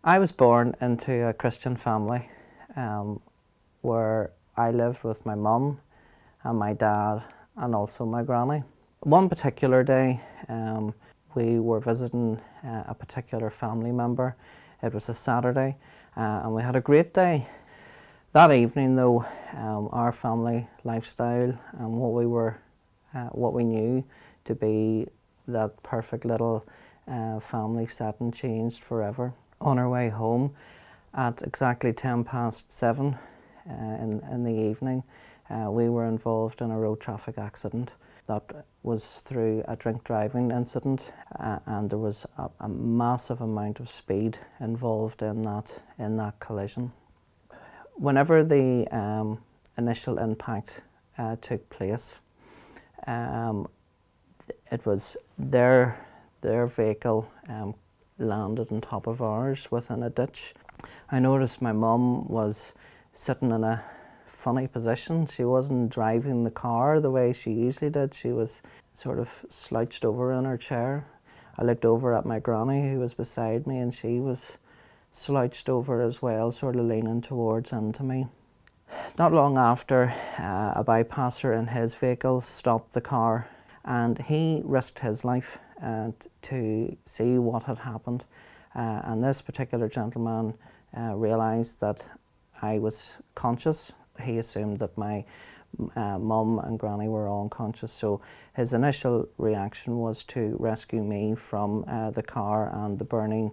I was born into a Christian family where I lived with my mum and my dad and also my granny. One particular day we were visiting a particular family member. It was a Saturday and we had a great day. That evening though, our family lifestyle and what we knew to be that perfect little family setting changed forever. On our way home at exactly 7:10 in the evening, we were involved in a road traffic accident that was through a drink driving incident, and there was a massive amount of speed involved in that collision. Whenever the initial impact took place, it was their vehicle landed on top of ours within a ditch. I noticed my mum was sitting in a funny position. She wasn't driving the car the way she usually did. She was sort of slouched over in her chair. I looked over at my granny who was beside me and she was slouched over as well, sort of leaning towards into me. Not long after, a bypasser in his vehicle stopped the car and he risked his life to see what had happened. And this particular gentleman realised that I was conscious. He assumed that my mum and granny were unconscious, so his initial reaction was to rescue me from the car and the burning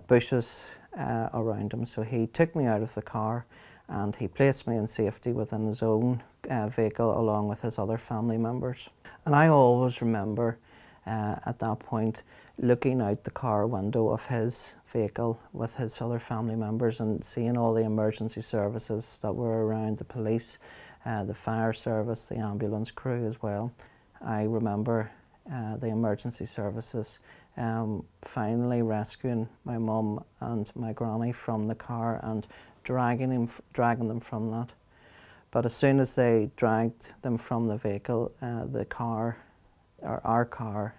bushes around him. So he took me out of the car and he placed me in safety within his own vehicle along with his other family members. And I always remember at that point looking out the car window of his vehicle with his other family members and seeing all the emergency services that were around, the police, the fire service, the ambulance crew as well. I remember the emergency services finally rescuing my mum and my granny from the car and dragging them from that. But as soon as they dragged them from the vehicle, our car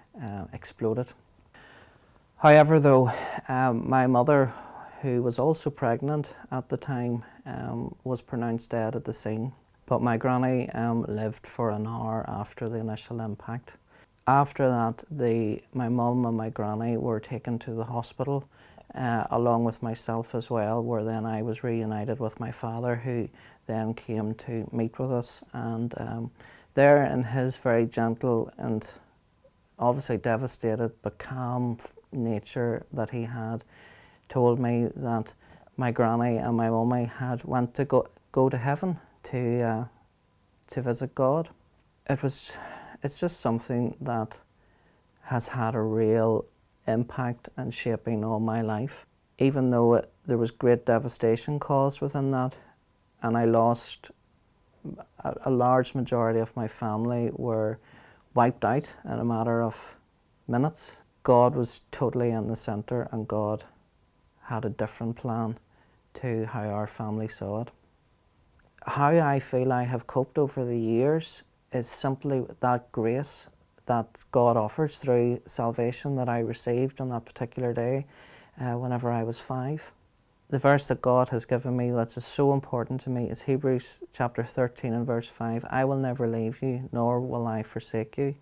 exploded. However though, my mother, who was also pregnant at the time, was pronounced dead at the scene. But my granny lived for an hour after the initial impact. After that, my mum and my granny were taken to the hospital, along with myself as well, where then I was reunited with my father, who then came to meet with us. And there, in his very gentle and obviously devastated but calm nature that he had, told me that my granny and my mummy had went to go to heaven to visit God. It's just something that has had a real impact and shaping on my life. Even though there was great devastation caused within that, and I lost a large majority of my family were wiped out in a matter of minutes. God was totally in the centre and God had a different plan to how our family saw it. How I feel I have coped over the years is simply that grace that God offers through salvation that I received on that particular day whenever I was 5. The verse that God has given me that's so important to me is Hebrews chapter 13 and verse 5. I will never leave you, nor will I forsake you.